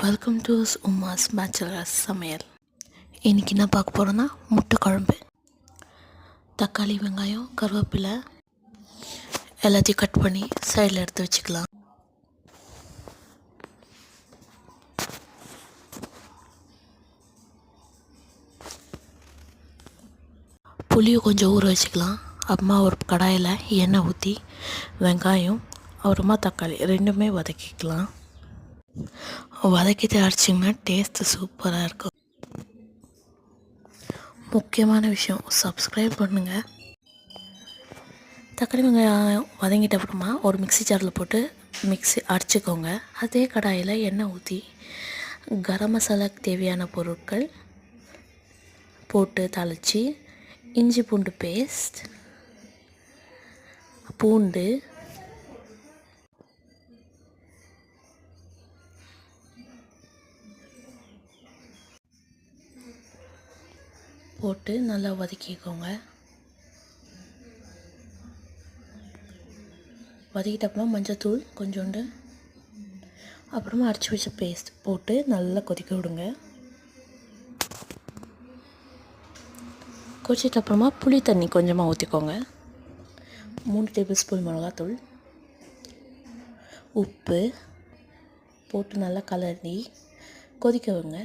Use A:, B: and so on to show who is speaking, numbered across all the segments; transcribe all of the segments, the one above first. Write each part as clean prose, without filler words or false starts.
A: Welcome to Uma's bachelors சமையல். இன்றைக்கி என்ன பார்க்க போகிறோன்னா முட்டை குழம்பு. தக்காளி, வெங்காயம், கருவேப்பிலை எல்லாத்தையும் கட் பண்ணி சைடில் எடுத்து வச்சுக்கலாம். புளியை கொஞ்சம் ஊற வச்சுக்கலாம். அப்புறமா ஒரு கடாயில் எண்ணெய் ஊற்றி வெங்காயம் அப்புறமா தக்காளி ரெண்டுமே வதக்கிக்கலாம். வதக்கிட்டு அரைச்சிங்கன்னா டேஸ்ட்டு சூப்பராக இருக்கும். முக்கியமான விஷயம், சப்ஸ்கிரைப் பண்ணுங்கள். தக்காளி வெங்காயம் வதங்கிட்ட அப்புறமா ஒரு மிக்ஸி ஜாரில் போட்டு அரைச்சிக்கோங்க. அதே கடாயில் எண்ணெய் ஊற்றி கரம் மசாலாக்கு தேவையான பொருட்கள் போட்டு தாளித்து இஞ்சி பூண்டு பேஸ்ட், பூண்டு, போட்டு நல்லா வதக்கிக்கோங்க. வதக்கிட்ட அப்புறமா மஞ்சள்தூள் கொஞ்சோண்டு, அப்புறமா அரைச்சி வச்ச பேஸ்ட் போட்டு நல்லா கொதிக்க விடுங்க. கொதிச்சிட்ட அப்புறமா புளி தண்ணி கொஞ்சமாக ஊற்றிக்கோங்க. 3 டேபிள் ஸ்பூன் மிளகாத்தூள், உப்பு போட்டு நல்லா கலரி கொதிக்க வைங்க.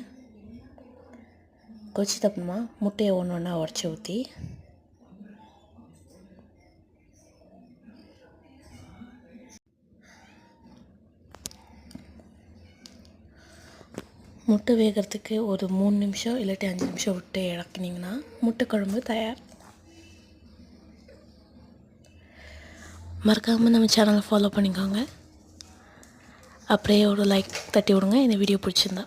A: கொதிச்சிட்ட அப்புறமா முட்டையை ஒன்று ஒன்றா உடச்சி ஊற்றி முட்டை வேகிறதுக்கு ஒரு 3 நிமிஷம் இல்லாட்டி 5 நிமிஷம் விட்டு இறக்குனிங்கன்னா முட்டை குழம்பு தயார். மறக்காமல் நம்ம சேனலை ஃபாலோ பண்ணிக்கோங்க. அப்படியே ஒரு லைக் தட்டி விடுங்க இந்த வீடியோ பிடிச்சிருந்தா.